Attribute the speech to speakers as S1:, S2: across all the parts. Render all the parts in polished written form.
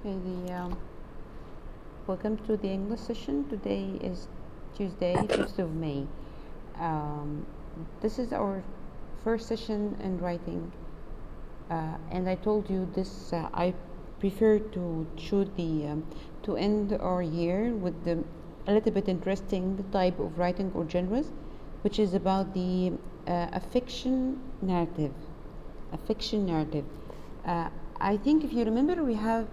S1: Okay, welcome to the English session. Today is Tuesday, 5th of May. This is our first session in writing, and I told you this. I prefer to choose to end our year with a little bit interesting type of writing or genres, which is about a fiction narrative. A fiction narrative. I think if you remember, we have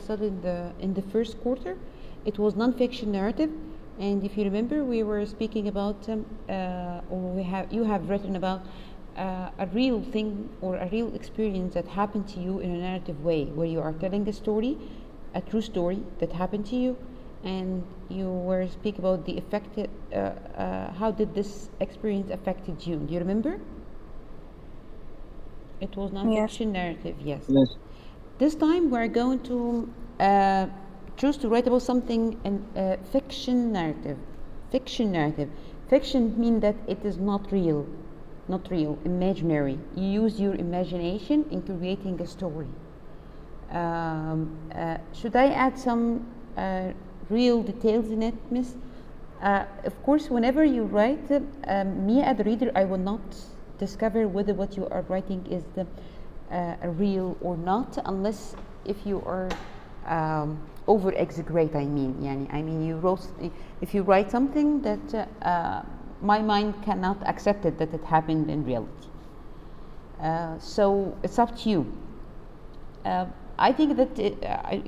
S1: studied in the first quarter. It was non-fiction narrative, and if you remember, we were speaking about or you have written about a real thing or a real experience that happened to you in a narrative way, where you are telling a story, a true story that happened to you, and you were speaking about the effect. How did this experience affected you? Do you remember? It was non-fiction narrative, yes. This time we're going to choose to write about something in fiction narrative. Fiction narrative. Fiction means that it is not real, imaginary. You use your imagination in creating a story. Should I add some real details in it, Miss? Of course, whenever you write, me as the reader, I will not discover whether what you are writing is real or not, unless if you are over exaggerate. I mean, you wrote. If you write something that my mind cannot accept it that it happened in reality. So it's up to you. I think that,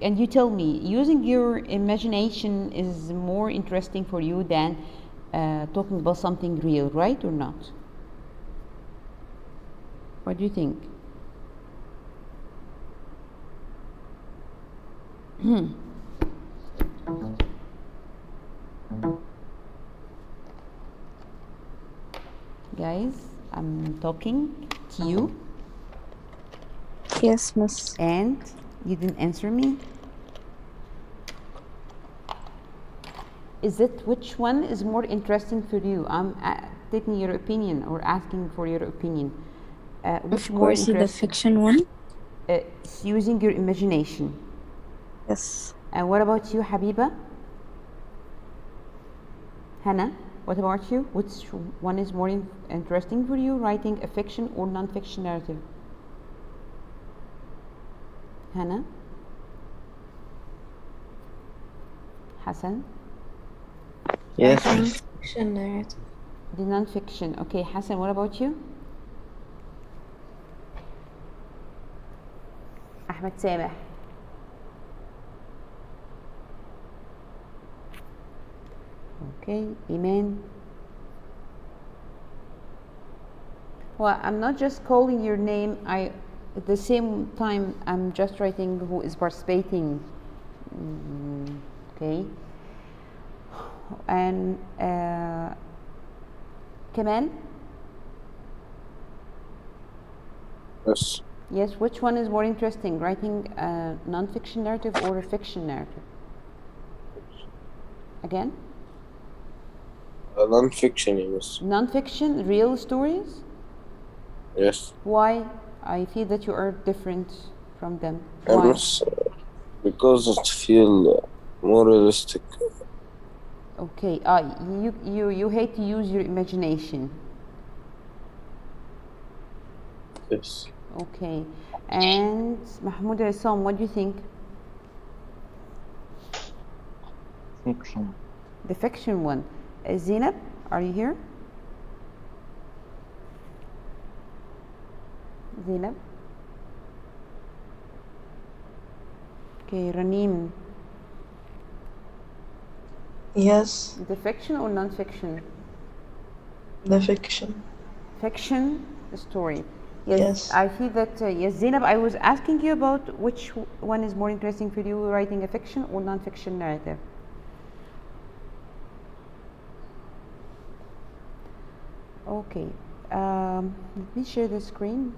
S1: and you tell me, using your imagination is more interesting for you than talking about something real, right or not? What do you think? Guys, I'm talking to you.
S2: Yes, miss.
S1: And you didn't answer me. Is it which one is more interesting for you? I'm taking your opinion or asking for your opinion. Which
S2: Of course, the fiction one.
S1: It's using your imagination.
S2: Yes.
S1: And what about you, Habiba? Hannah, what about you? Which one is more interesting for you, writing a fiction or non-fiction narrative? Hannah? Hassan?
S3: Yes. Non-fiction narrative.
S1: The non-fiction. Okay, Hassan, what about you? Ahmed Sameh. Okay, Iman. Well, I'm not just calling your name. At the same time, I'm just writing who is participating. Okay. And Kamal?
S3: Yes.
S1: Yes, which one is more interesting, writing a non-fiction narrative or a fiction narrative? Again?
S3: Non-fiction, yes.
S1: Non-fiction, real stories?
S3: Yes.
S1: Why? I feel that you are different from them. Why?
S3: Because it feels more realistic.
S1: Okay. You hate to use your imagination.
S3: Yes.
S1: Okay. And Mahmoud Isam, what do you think?
S4: Fiction.
S1: The fiction one. Zainab, are you here? Zainab? Okay, Raneem.
S5: Yes.
S1: The fiction or non-fiction?
S5: The fiction.
S1: Fiction story.
S5: Yes.
S1: I feel that, yes, Zainab, I was asking you about which one is more interesting for you, writing a fiction or non-fiction narrative. Okay, let me share the screen.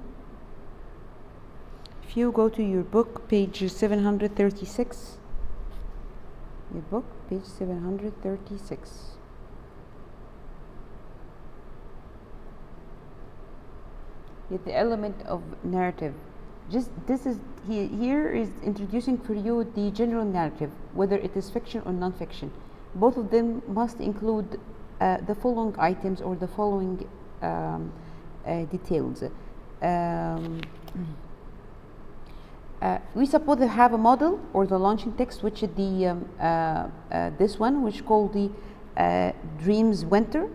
S1: If you go to your book, page 736, your book, page 736. The element of narrative. Just this is here is introducing for you the general narrative, whether it is fiction or non-fiction. Both of them must include the following items or the following details. We suppose to have a model or the launching text, which is the this one, which is called the Dreams Winter.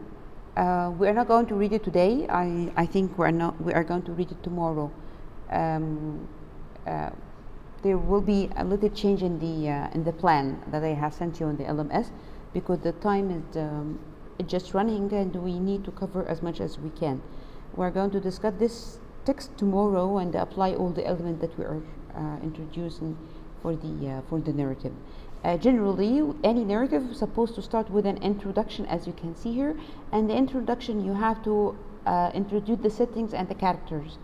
S1: We are not going to read it today. I think we are going to read it tomorrow. There will be a little change in the plan that I have sent you on the LMS, because the time is just running and we need to cover as much as we can. We are going to discuss this text tomorrow and apply all the elements that we are introducing for the narrative. Generally, any narrative is supposed to start with an introduction, as you can see here. And the introduction, you have to introduce the settings and the characters.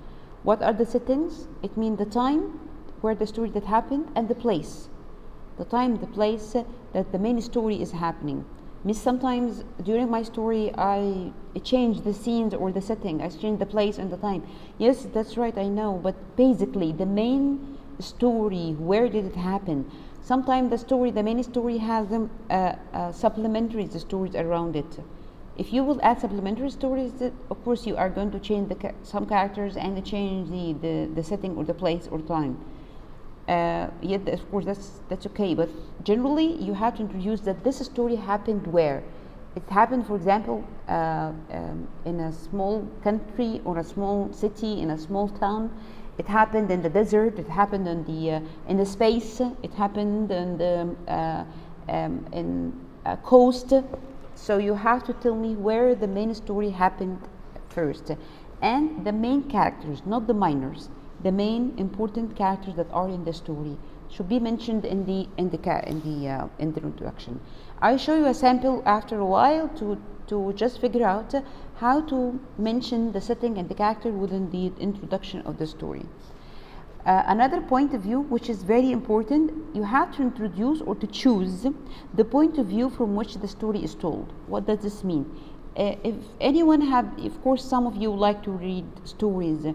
S1: What are the settings? It means the time where the story that happened and the place. The time, the place that the main story is happening. Means sometimes during my story I change the scenes or the setting. I change the place and the time. Yes, that's right, I know. But basically, the main story, where did it happen? Sometimes the main story has them supplementary stories around it. If you will add supplementary stories, of course you are going to change some characters and change the setting or the place or time. Yet, of course, that's okay. But generally, you have to introduce that this story happened where. It happened, for example, in a small country or a small city, in a small town. It happened in the desert. It happened in the space. It happened in a coast. So you have to tell me where the main story happened first, and the main characters, not the minors. The main important characters that are in the story should be mentioned in the introduction. I'll show you a sample after a while to just figure out how to mention the setting and the character within the introduction of the story. Another point of view, which is very important, you have to introduce or to choose the point of view from which the story is told. What does this mean? If anyone of course, some of you like to read stories.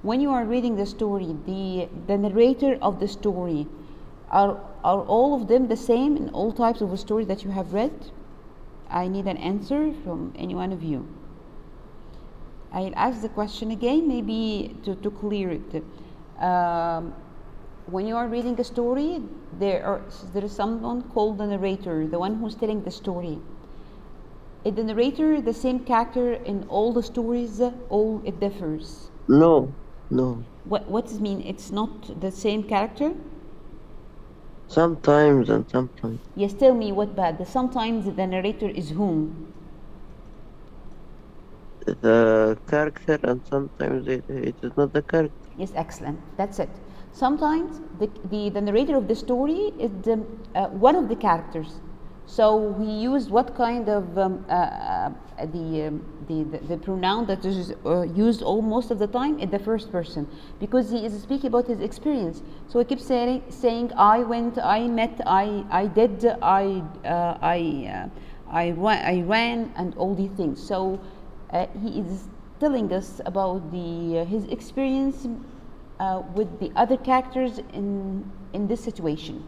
S1: When you are reading the story, the narrator of the story, are all of them the same in all types of stories that you have read? I need an answer from any one of you. I'll ask the question again, maybe to clear it. When you are reading a story, there is someone called the narrator, the one who's telling the story. Is the narrator the same character in all the stories, or it differs?
S3: No.
S1: What does it mean? It's not the same character?
S3: Sometimes and sometimes.
S1: Yes, tell me what bad. Sometimes the narrator is whom?
S3: The character, and sometimes it is not the character.
S1: Yes, excellent. That's it. Sometimes the narrator of the story is one of the characters. So we use what kind of the pronoun that is used most of the time in the first person, because he is speaking about his experience. So he keeps saying I went, I met, I did, I ran, and all these things. So he is telling us about his experience with the other characters in this situation.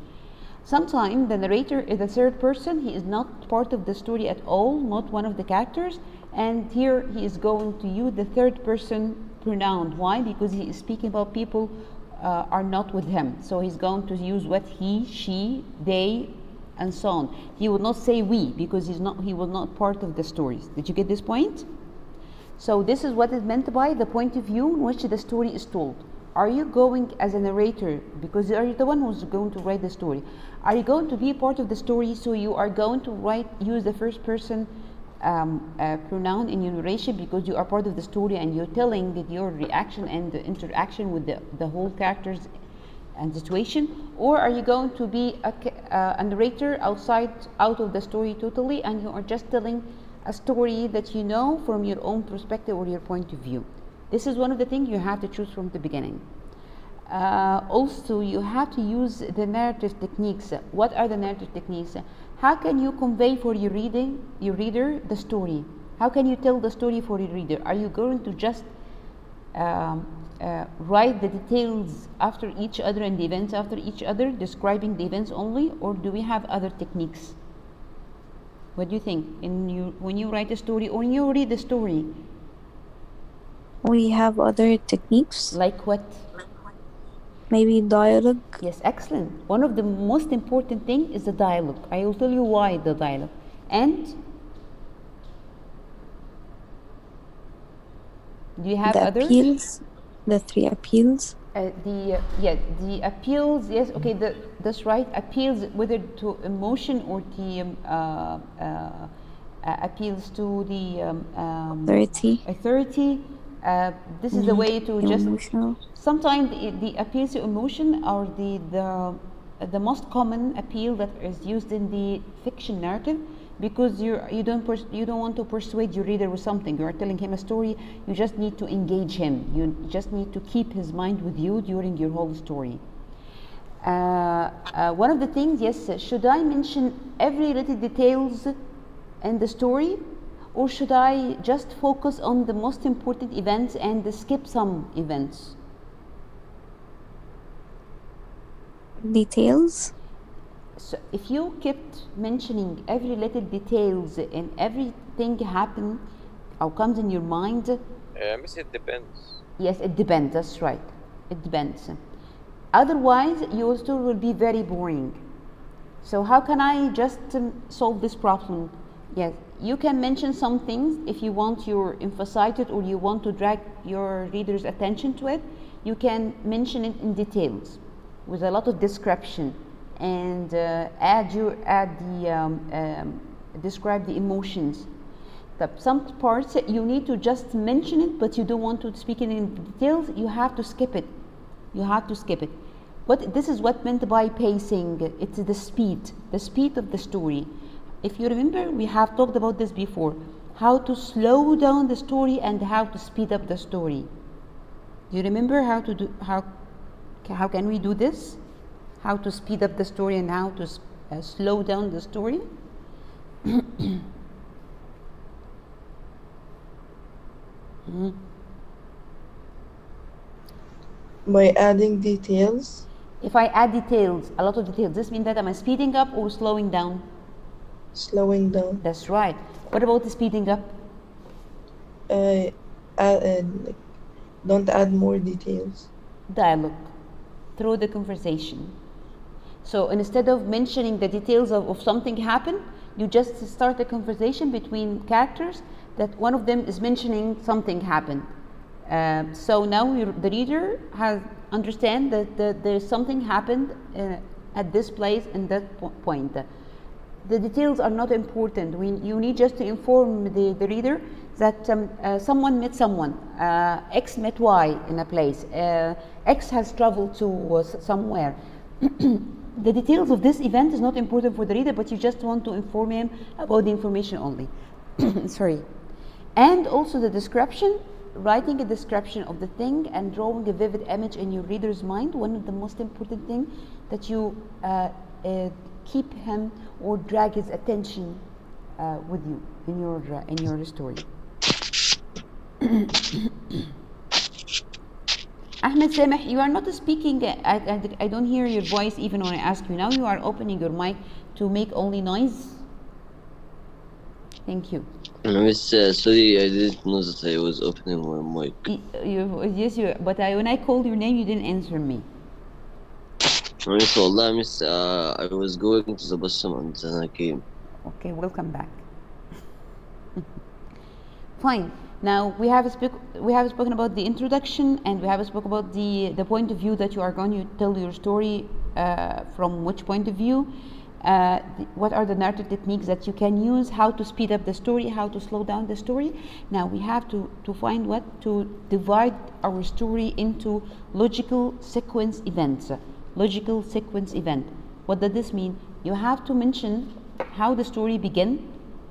S1: Sometimes the narrator is a third person. He is not part of the story at all, not one of the characters. And here he is going to use the third person pronoun. Why? Because he is speaking about people are not with him. So he's going to use what he, she, they, and so on. He will not say we, because he was not part of the stories. Did you get this point? So this is what is meant by the point of view in which the story is told. Are you going as a narrator, because you are the one who's going to write the story? Are you going to be part of the story, so you are going to use the first person pronoun in your narration, because you are part of the story and you're telling your reaction and the interaction with the whole characters and situation? Or are you going to be a narrator out of the story totally, and you are just telling a story that you know from your own perspective or your point of view? This is one of the things you have to choose from the beginning. Also, you have to use the narrative techniques. What are the narrative techniques? How can you convey for your reader the story? How can you tell the story for your reader? Are you going to just write the details after each other and the events after each other, describing the events only, or do we have other techniques? What do you think? When you write a story or when you read a story?
S2: We have other techniques,
S1: Like what?
S2: maybe dialogue.
S1: Yes, excellent. One of the most important thing is the dialogue. I will tell you why the dialogue. And do you have
S2: The
S1: others?
S2: appeals, the 3 appeals.
S1: The appeals. Yes, okay. That's right. Appeals, whether to emotion or the appeals to the authority. This is the way to just.
S2: Emotional.
S1: Sometimes the appeals to emotion are the most common appeal that is used in the fiction narrative, because you don't want to persuade your reader with something. You are telling him a story. You just need to engage him. You just need to keep his mind with you during your whole story. One of the things, yes, should I mention every little details in the story, or should I just focus on the most important events and skip some events?
S2: Details.
S1: So if you kept mentioning every little details and everything happen or comes in your mind,
S6: Miss, it depends.
S1: yes, it depends. That's right. It depends. Otherwise, your story will be very boring. So how can I just solve this problem? Yes, you can mention some things if you want to emphasize it or you want to drag your reader's attention to it. You can mention it in details with a lot of description, and describe the emotions. Some parts you need to just mention it, but you don't want to speak it in details. You have to skip it. But this is what meant by pacing. It's the speed of the story. If you remember, we have talked about this before, how to slow down the story and how to speed up the story. Do you remember how can we do this? How to speed up the story and how to slow down the story?
S5: By adding details.
S1: If I add details, a lot of details, this means that am I speeding up or slowing down?
S5: Slowing down.
S1: That's right. What about the speeding up?
S5: Don't add more details.
S1: Dialogue through the conversation. So instead of mentioning the details of something happened, you just start a conversation between characters that one of them is mentioning something happened. So now the reader has understand that there's something happened at this place and that point. The details are not important. You need just to inform the reader that someone met someone. X met Y in a place. X has traveled to somewhere. The details of this event is not important for the reader, but you just want to inform him about the information only. Sorry. And also the description, writing a description of the thing and drawing a vivid image in your reader's mind. One of the most important things that you keep him or drag his attention with you in your story. Ahmed Sameh, you are not speaking. I don't hear your voice even when I ask you. Now you are opening your mic to make only noise. Thank you.
S7: Miss, sorry, I didn't know that I was opening my mic.
S1: But when I called your name, you didn't answer me.
S7: Miss, wallah, Miss, I was going to the bathroom and then I came.
S1: Okay, welcome back. Fine. Now we have spoken about the introduction, and we have spoken about the point of view that you are going to tell your story from which point of view. What are the narrative techniques that you can use? How to speed up the story? How to slow down the story? Now we have to find what to divide our story into logical sequence events. Logical sequence event. What does this mean? You have to mention how the story began.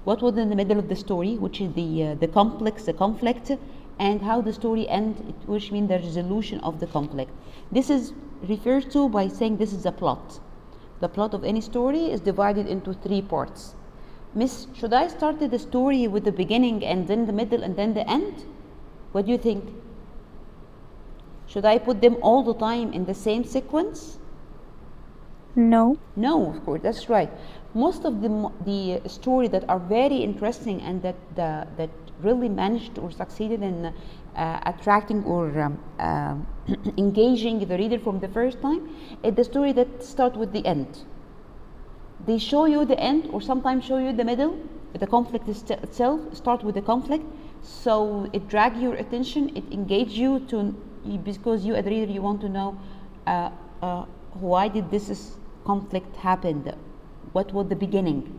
S1: What was in the middle of the story, which is the conflict, and how the story ends, which means the resolution of the conflict. This is referred to by saying this is a plot. The plot of any story is divided into 3 parts. Miss, should I start the story with the beginning and then the middle and then the end? What do you think? Should I put them all the time in the same sequence?
S2: No.
S1: No, of course, that's right. Most of the story that are very interesting and that really managed or succeeded in attracting or engaging the reader from the first time is the story that start with the end. They show you the end or sometimes show you the middle. The conflict itself start with the conflict, so it drag your attention, it engage you because you as a reader you want to know why did this conflict happen, what was the beginning.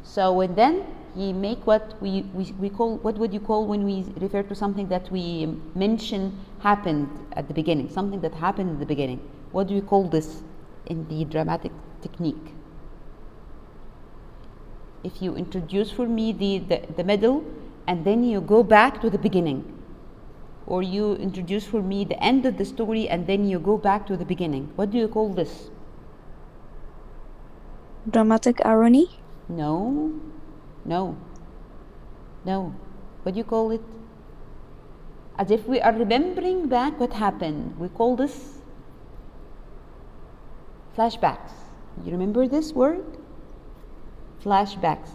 S1: So and then he make what we call, what would you call when we refer to something that we mention happened at the beginning, something that happened in the beginning. What do you call this in the dramatic technique? If you introduce for me the middle and then you go back to the beginning, or you introduce for me the end of the story and then you go back to the beginning, what do you call this?
S2: Dramatic irony?
S1: No. What do you call it? As if we are remembering back what happened. We call this flashbacks. You remember this word? Flashbacks.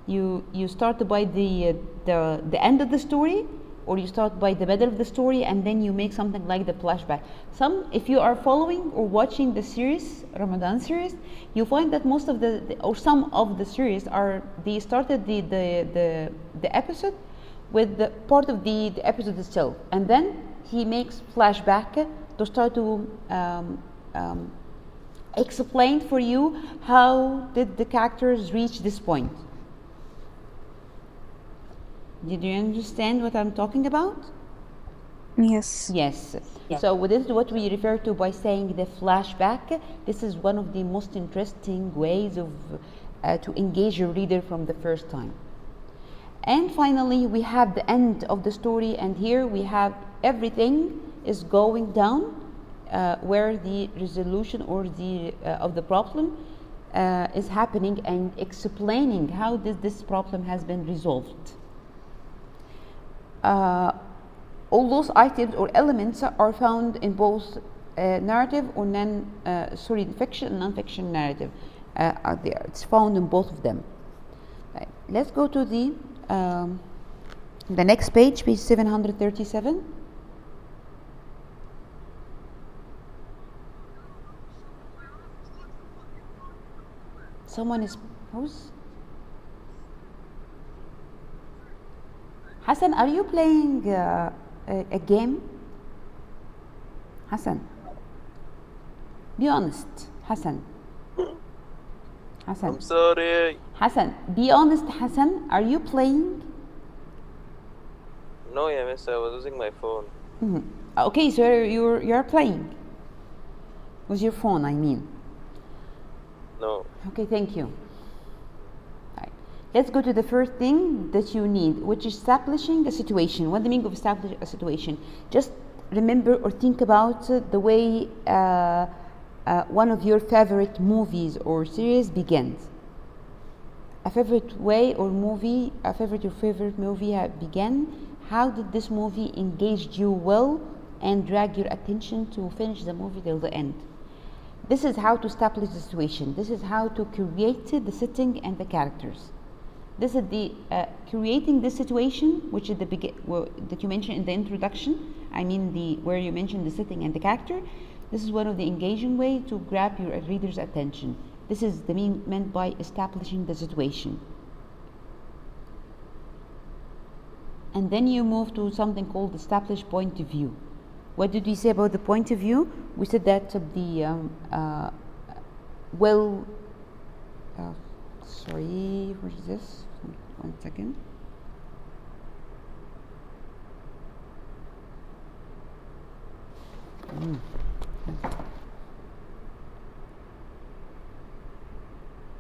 S1: You start by the end of the story, or you start by the middle of the story and then you make something like the flashback. If you are following or watching the series, Ramadan series, you find that most of or some of the series they started the episode with the part of the episode itself, and then he makes flashback to start to explain for you how did the characters reach this point. Did you understand what I'm talking about?
S2: Yes.
S1: Yes. So this is what we refer to by saying the flashback. This is one of the most interesting ways of to engage your reader from the first time. And finally, we have the end of the story, and here we have everything is going down where the resolution or the of the problem is happening, and explaining how this problem has been resolved. All those items or elements are found in both narrative or fiction and non-fiction narrative. Are there. It's found in both of them. Right. Let's go to the next page 737. Someone is who's? Hassan, are you playing a game? Hassan, be honest. Hassan.
S6: I'm sorry.
S1: Hassan, be honest. Hassan, are you playing?
S6: No, yeah, miss, I was using my phone.
S1: Mm-hmm. Okay, so you're playing with your phone, I mean.
S6: No.
S1: Okay, thank you. Let's go to the first thing that you need, which is establishing a situation. What the meaning of establishing a situation? Just remember or think about the way one of your favorite movies or series begins. A favorite way or movie, your favorite movie began. How did this movie engage you well and drag your attention to finish the movie till the end? This is how to establish the situation. This is how to create the setting and the characters. This is the creating this situation, which is that you mentioned in the introduction. I mean where you mentioned the setting and the character. This is one of the engaging way to grab your reader's attention. This is the meant by establishing the situation. And then you move to something called established point of view. What did we say about the point of view? We said that sorry, what is this? 1 second.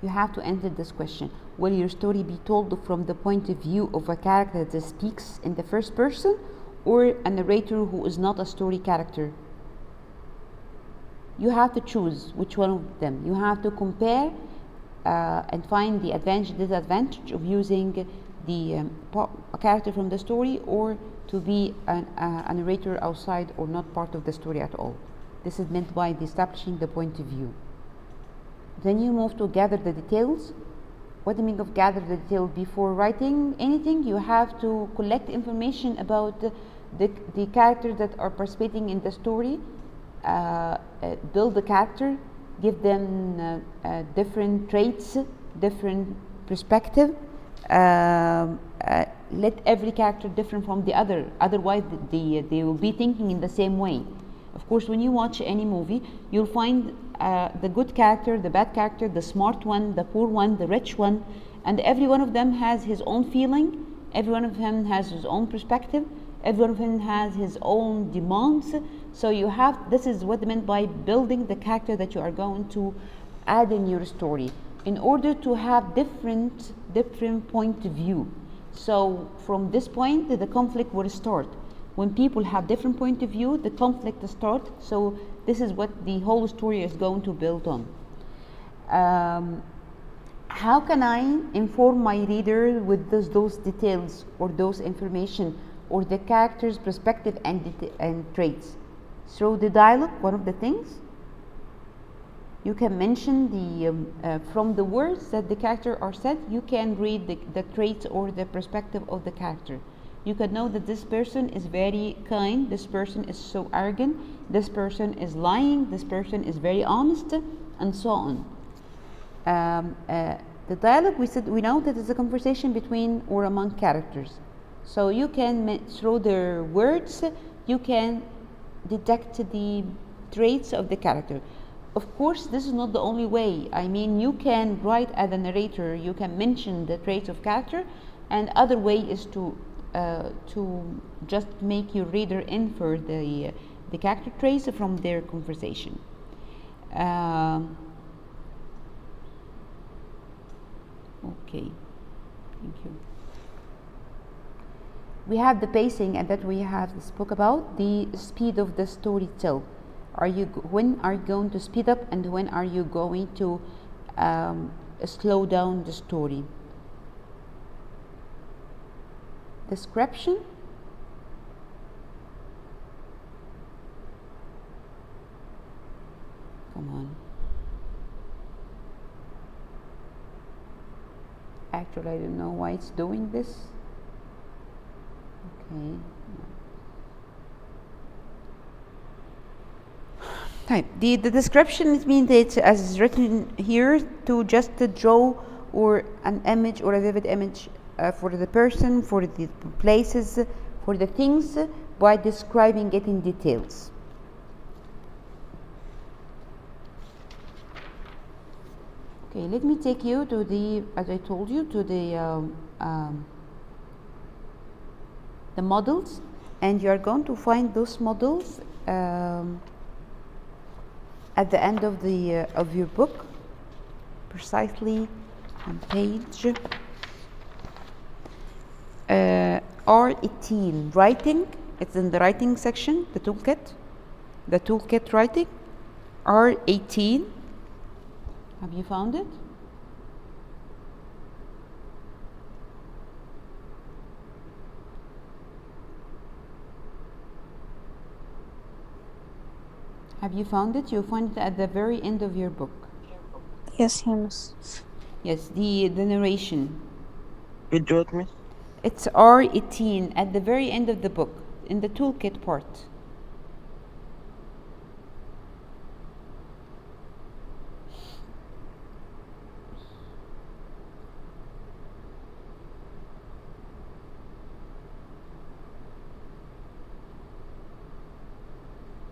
S1: You have to answer this question. Will your story be told from the point of view of a character that speaks in the first person, or a narrator who is not a story character? You have to choose which one of them. You have to compare and find the advantage, disadvantage of using a character from the story or to be a narrator outside or not part of the story at all. This is meant by the establishing the point of view. Then you move to gather the details. What do you mean of gather the detail? Before writing anything, you have to collect information about the characters that are participating in the story, build the character, give them different traits, different perspective, let every character different from the other, otherwise they will be thinking in the same way. Of course, when you watch any movie, you'll find the good character, the bad character, the smart one, the poor one, the rich one, and every one of them has his own feeling, every one of them has his own perspective, every one of them has his own demands. So you have, this is what I meant by building the character that you are going to add in your story, in order to have different point of view. So from this point, the conflict will start. When people have different point of view, the conflict starts. So this is what the whole story is going to build on. How can I inform my reader with those details or those information or the character's perspective and traits? Through the dialogue, one of the things. You can mention the from the words that the character are said, you can read the traits or the perspective of the character. You can know that this person is very kind, this person is so arrogant, this person is lying, this person is very honest, and so on. The dialogue, we know that it's a conversation between or among characters. So you can, through their words, you can detect the traits of the character. Of course, this is not the only way. I mean, you can write as a narrator, you can mention the traits of character, and other way is to just make your reader infer the character traits from their conversation. Okay, thank you. We have the pacing, and that we have spoke about the speed of the story tell. When are you going to speed up, and when are you going to slow down the story? Description. Come on. Actually, I don't know why it's doing this. Okay. Type. The description, it means that as written here, to just draw or an image or a vivid image for the person, for the places, for the things, by describing it in details. Okay, let me take you to the, as I told you, to the models, and you are going to find those models at the end of the of your book, precisely on page R18, writing. It's in the writing section, the toolkit writing, R18. Have you found it? Have you found it? You'll find it at the very end of your book.
S2: Yes, Miss.
S1: Yes, the narration.
S3: Which what, miss?
S1: It's R18 at the very end of the book, in the toolkit part.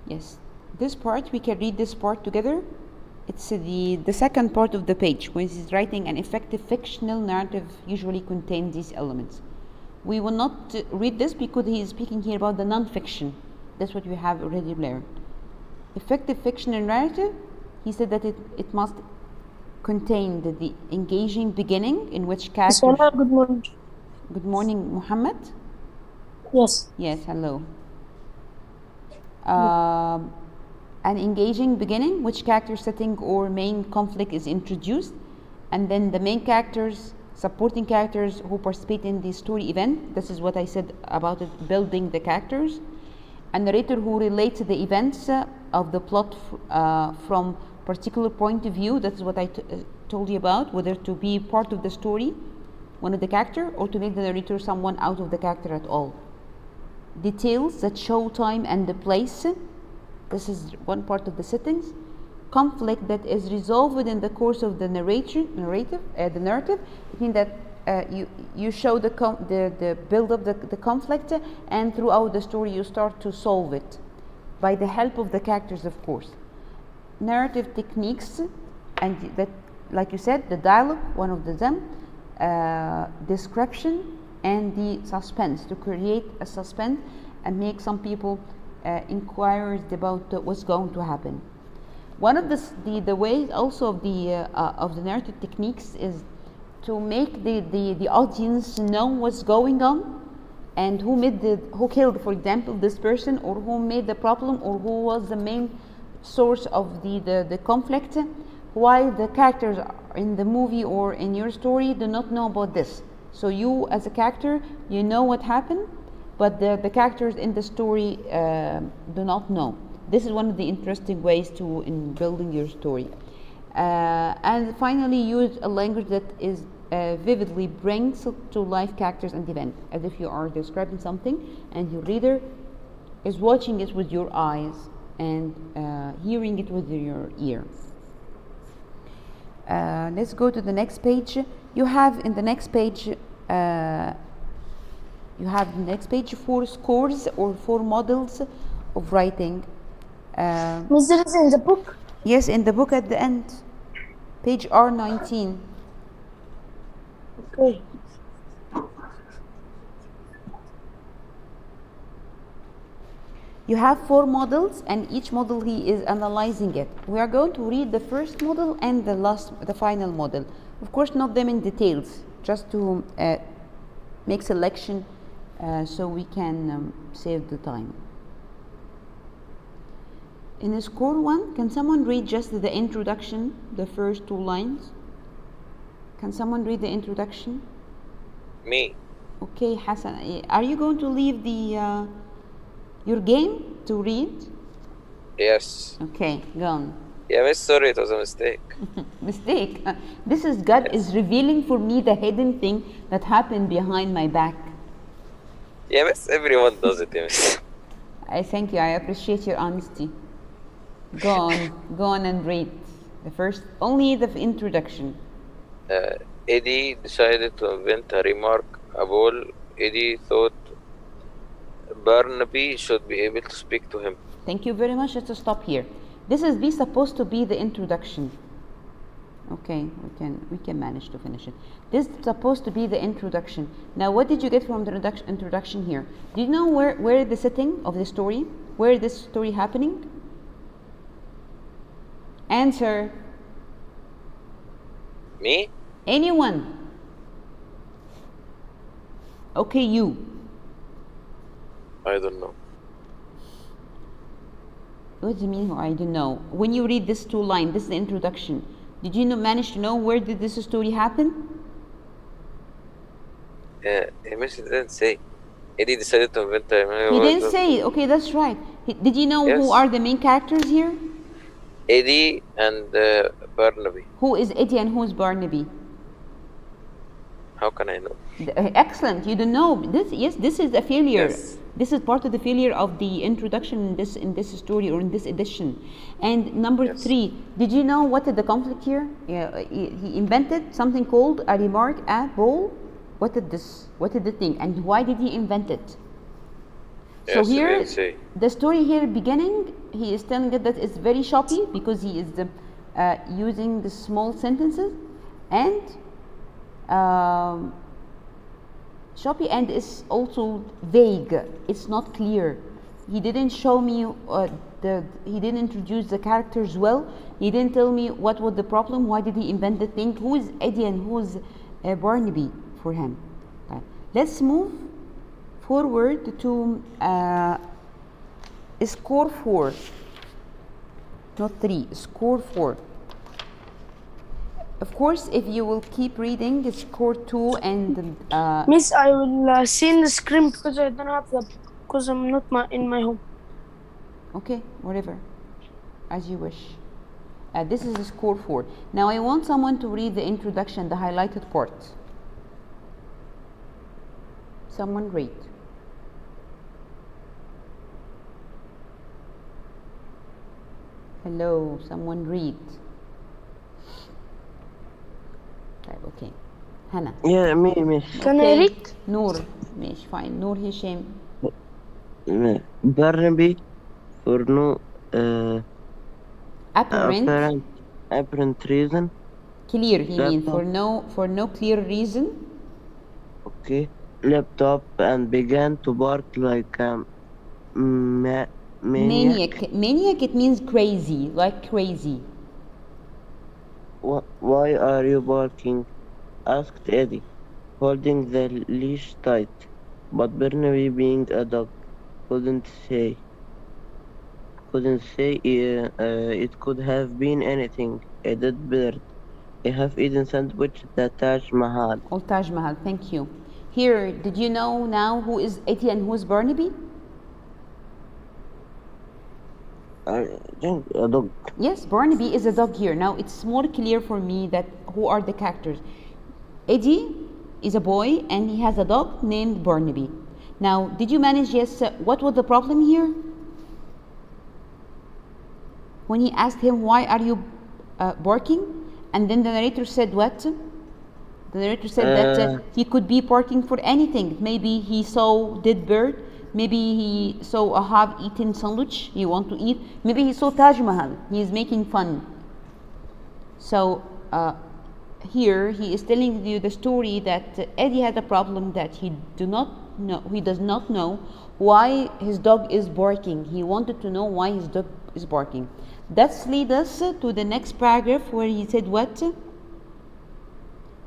S1: Yes, this part, we can read this part together. It's the second part of the page, when he's writing an effective fictional narrative usually contains these elements. We will not read this because he is speaking here about the non-fiction. That's what we have already learned. Effective fictional narrative, he said that it must contain the engaging beginning in which characters...
S8: Good morning.
S1: Good morning, Muhammad.
S8: Yes.
S1: Yes, hello. An engaging beginning, which character setting or main conflict is introduced, and then the main characters supporting characters who participate in the story event. This is what I said about it, building the characters. A narrator who relates the events of the plot from particular point of view. That's what I told you about, whether to be part of the story, one of the character, or to make the narrator someone out of the character at all. Details that show time and the place. This is one part of the settings. Conflict that is resolved in the course of the narrative. It means that you show the build up the conflict, and throughout the story you start to solve it by the help of the characters, of course. Narrative techniques, and that, like you said, the dialogue, one of them, description, and the suspense, to create a suspense and make some people inquire about what's going to happen. One of the ways also of the narrative techniques is to make the audience know what's going on, and who killed, for example, this person, or who made the problem, or who was the main source of the conflict, while the characters in the movie or in your story do not know about this. So you, as a character, you know what happened, but the characters in the story do not know. This is one of the interesting ways in building your story. And finally, use a language that is vividly brings to life characters and events, as if you are describing something and your reader is watching it with your eyes and hearing it with your ear. Let's go to the next page. You have in the next page four scores or four models of writing.
S8: Miss, it is in the book.
S1: Yes, in the book at the end, page R19.
S8: Okay.
S1: You have four models, and each model he is analyzing it. We are going to read the first model and the final model. Of course, not them in details, just to make selection so we can save the time. In score 1, can someone read just the introduction, the first 2 lines? Can someone read the introduction?
S6: Me.
S1: Okay, Hassan, are you going to leave your game to read?
S6: Yes.
S1: Okay, go on.
S6: Yeah, miss, sorry, it was a mistake.
S1: Mistake. This is God is revealing for me the hidden thing that happened behind my back.
S6: Yeah, miss, everyone does it, yeah, miss.
S1: I thank you. I appreciate your honesty. Go on and read the first, only the introduction.
S6: Eddie decided to invent a remark. A ball. Eddie thought Barnaby should be able to speak to him.
S1: Thank you very much. Let's stop here. This is supposed to be the introduction. Okay, we can manage to finish it. This is supposed to be the introduction. Now, what did you get from the introduction here? Do you know where the setting of the story? Where is this story happening? Answer.
S6: Me?
S1: Anyone? Okay, you.
S6: I don't know.
S1: What do you mean? I don't know. When you read this 2 line, this is the introduction. Did you manage to know where did this story happen?
S6: Miss, it didn't say. Eddie decided to invent a remark.
S1: He didn't say. Okay, that's right. Did you know who
S6: Yes.
S1: are the main characters here?
S6: Eddie and Barnaby.
S1: Who is Eddie and who is Barnaby?
S6: How can I know?
S1: Excellent. You don't know this. Yes, this is a failure.
S6: Yes.
S1: This is part of the failure of the introduction in this story or in this edition. And number
S6: Yes.
S1: 3, did you know what is the conflict here? He invented something called a remark, a ball. What is this? What is the thing? And why did he invent it?
S6: Yes,
S1: So
S6: it
S1: here,
S6: didn't say.
S1: the story here beginning, he is telling it that it's very choppy because he is using the small sentences and choppy, and is also vague. It's not clear. He didn't show me he didn't introduce the characters well. He didn't tell me what was the problem. Why did he invent the thing? Who is Eddie and who is Barnaby for him? Let's move forward to score 4, not 3. Score 4. Of course, if you will keep reading, score 2 and
S8: Miss, I will send the screen because I don't have the book because I'm not in my home.
S1: okay, whatever, as you wish. This is the score 4. Now I want someone to read the introduction, the highlighted part. Someone read. Hello, someone read. Okay. Hannah.
S3: Yeah, me.
S8: Can I read?
S1: Noor. ماشي fine. Noor Hisham.
S3: Barnaby, for no apparent reason.
S1: Clear, he means for no clear reason.
S3: Okay. Leapt up and began to bark like a maniac.
S1: Maniac, it means crazy, like crazy.
S3: Why are you barking? Asked Eddie, holding the leash tight. But Barnaby, being a dog, couldn't say. It could have been anything. A dead bird, a half-eaten sandwich, the Taj Mahal.
S1: Oh, Taj Mahal, thank you. Here, did you know now who is Eddie and who is Barnaby?
S3: I think a dog.
S1: Yes, Barnaby is a dog here. Now it's more clear for me that who are the characters. Eddie is a boy and he has a dog named Barnaby. Now, did you manage, yes, what was the problem here? When he asked him, why are you barking? And then the narrator said what? The narrator said that he could be barking for anything. Maybe he saw dead bird. Maybe he saw a half-eaten sandwich he want to eat. Maybe he saw Taj Mahal. He is making fun. So here he is telling you the story that Eddie had a problem that he does not know why his dog is barking. He wanted to know why his dog is barking. That leads us to the next paragraph where he said what?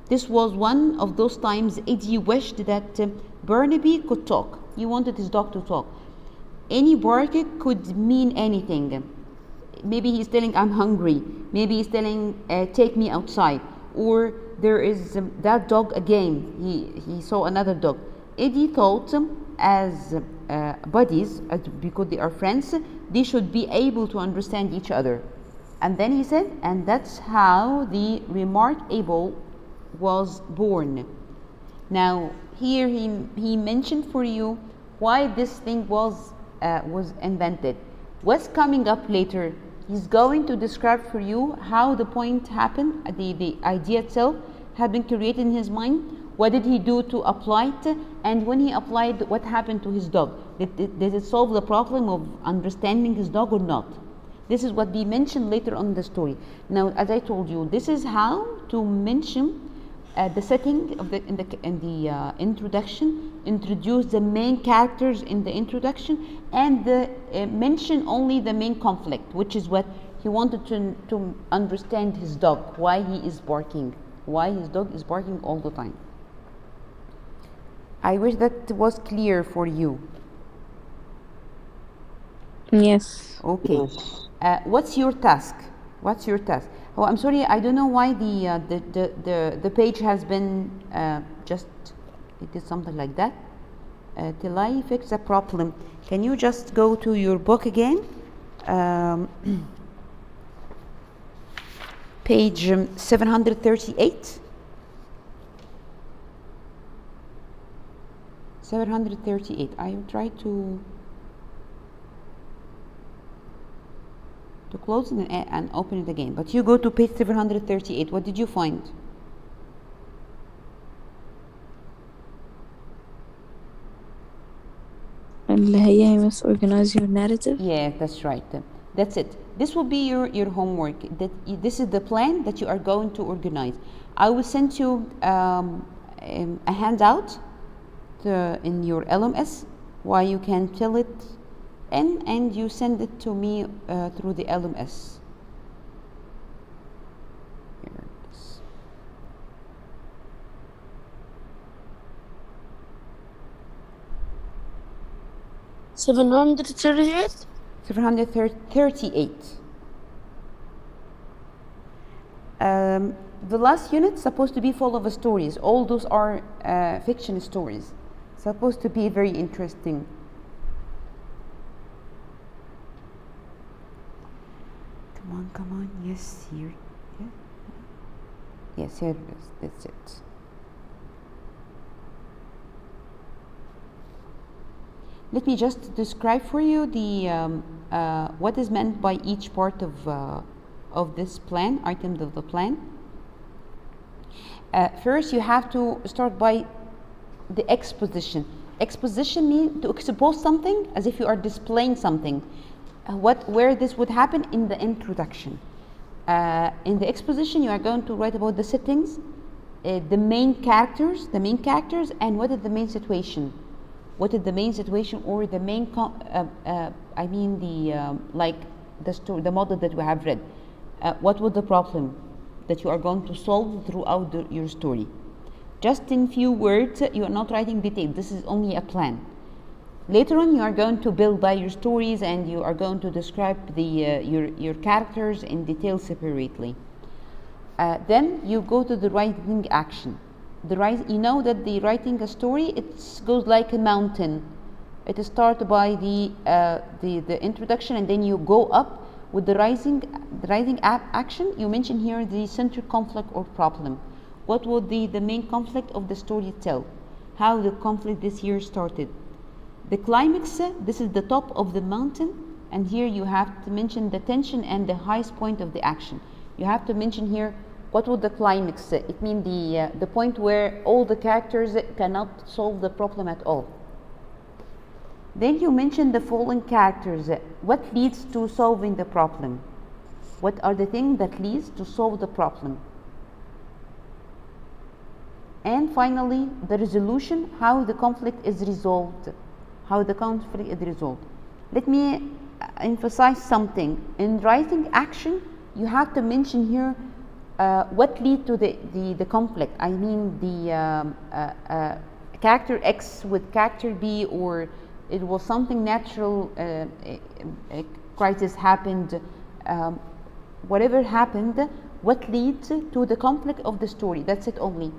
S1: This was one of those times Eddie wished that Barnaby could talk. He wanted his dog to talk. Any bark could mean anything. Maybe he's telling, I'm hungry. Maybe he's telling, take me outside. Or there is that dog again. He saw another dog. Eddie thought as buddies, because they are friends, they should be able to understand each other. And then he said, and that's how the remark able was born. Now here he mentioned for you why this thing was invented. What's coming up later? He's going to describe for you how the point happened, the idea itself had been created in his mind. What did he do to apply it? And when he applied, what happened to his dog? Did it solve the problem of understanding his dog or not? This is what we mentioned later on in the story. Now, as I told you, this is how to mention the setting of in the introduction, introduce the main characters in the introduction, and mention only the main conflict, which is what he wanted to understand his dog, why he is barking, why his dog is barking all the time. I wish that was clear for you.
S2: Yes.
S1: Okay. What's your task? What's your task? Oh, I'm sorry, I don't know why the page has been it did something like that. Till I fix the problem, can you just go to your book again? Page 738. 738. I will try to close it and open it again. But you go to page 738. What did you find?
S2: اللي هي you must organize your narrative.
S1: Yeah, that's right. That's it. This will be your homework. This is the plan that you are going to organize. I will send you a handout in your LMS where you can fill it in and you send it to me through the LMS. Here it is.
S8: $738.
S1: 738. the last unit supposed to be full of stories. All those are fiction stories. Supposed to be very interesting. Come on. Yes, here. Yeah. Yes, here it is. That's it. Let me just describe for you the what is meant by each part of this plan, items of the plan. First, you have to start by the exposition. Exposition means to expose something as if you are displaying something. Where this would happen in the introduction. In the exposition, you are going to write about the settings, the main characters, and what is the main situation. What is the main situation, or the main? Like the story, the model that we have read. What was the problem that you are going to solve throughout your story? Just in few words, you are not writing detail. This is only a plan. Later on, you are going to build by your stories, and you are going to describe the your characters in detail separately. Then you go to the writing action. You know that the writing a story, it goes like a mountain. It starts by the introduction, and then you go up with the rising action. You mention here the central conflict or problem. What would be the main conflict of the story itself? How the conflict this year started. The climax, this is the top of the mountain, and here you have to mention the tension and the highest point of the action. You have to mention here what would the climax. It means the point where all the characters cannot solve the problem at all. Then you mention the following characters. What leads to solving the problem? What are the things that leads to solve the problem? And finally, the resolution, how the conflict is resolved. Let me emphasize something. In writing action, you have to mention here what lead to the conflict. I mean the character X with character B, or it was something natural, a crisis happened, whatever happened, what leads to the conflict of the story. That's it only.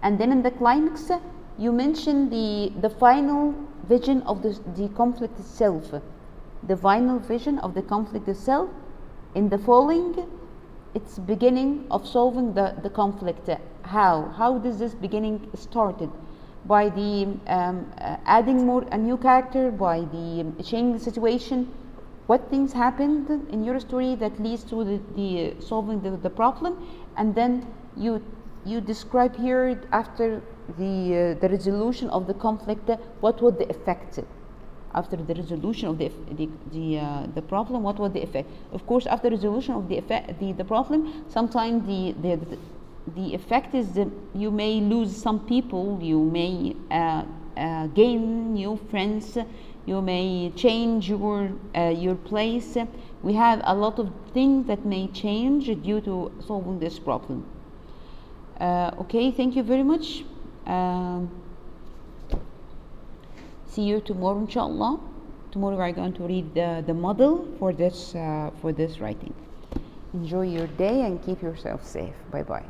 S1: And then in the climax, you mention the final vision of the conflict itself. The final vision of the conflict itself. In the following, it's beginning of solving the conflict. How does this beginning started? By the adding a new character, by the changing the situation. What things happened in your story that leads to the solving the problem, and then you describe here after the resolution of the conflict, what was the effect? After the resolution of the problem, what was the effect? Of course, after resolution of the problem, sometimes the effect is you may lose some people, you may gain new friends, you may change your place. We have a lot of things that may change due to solving this problem. Okay, thank you very much. See you tomorrow, inshallah. Tomorrow we are going to read the model for this writing. Enjoy your day and keep yourself safe. Bye bye.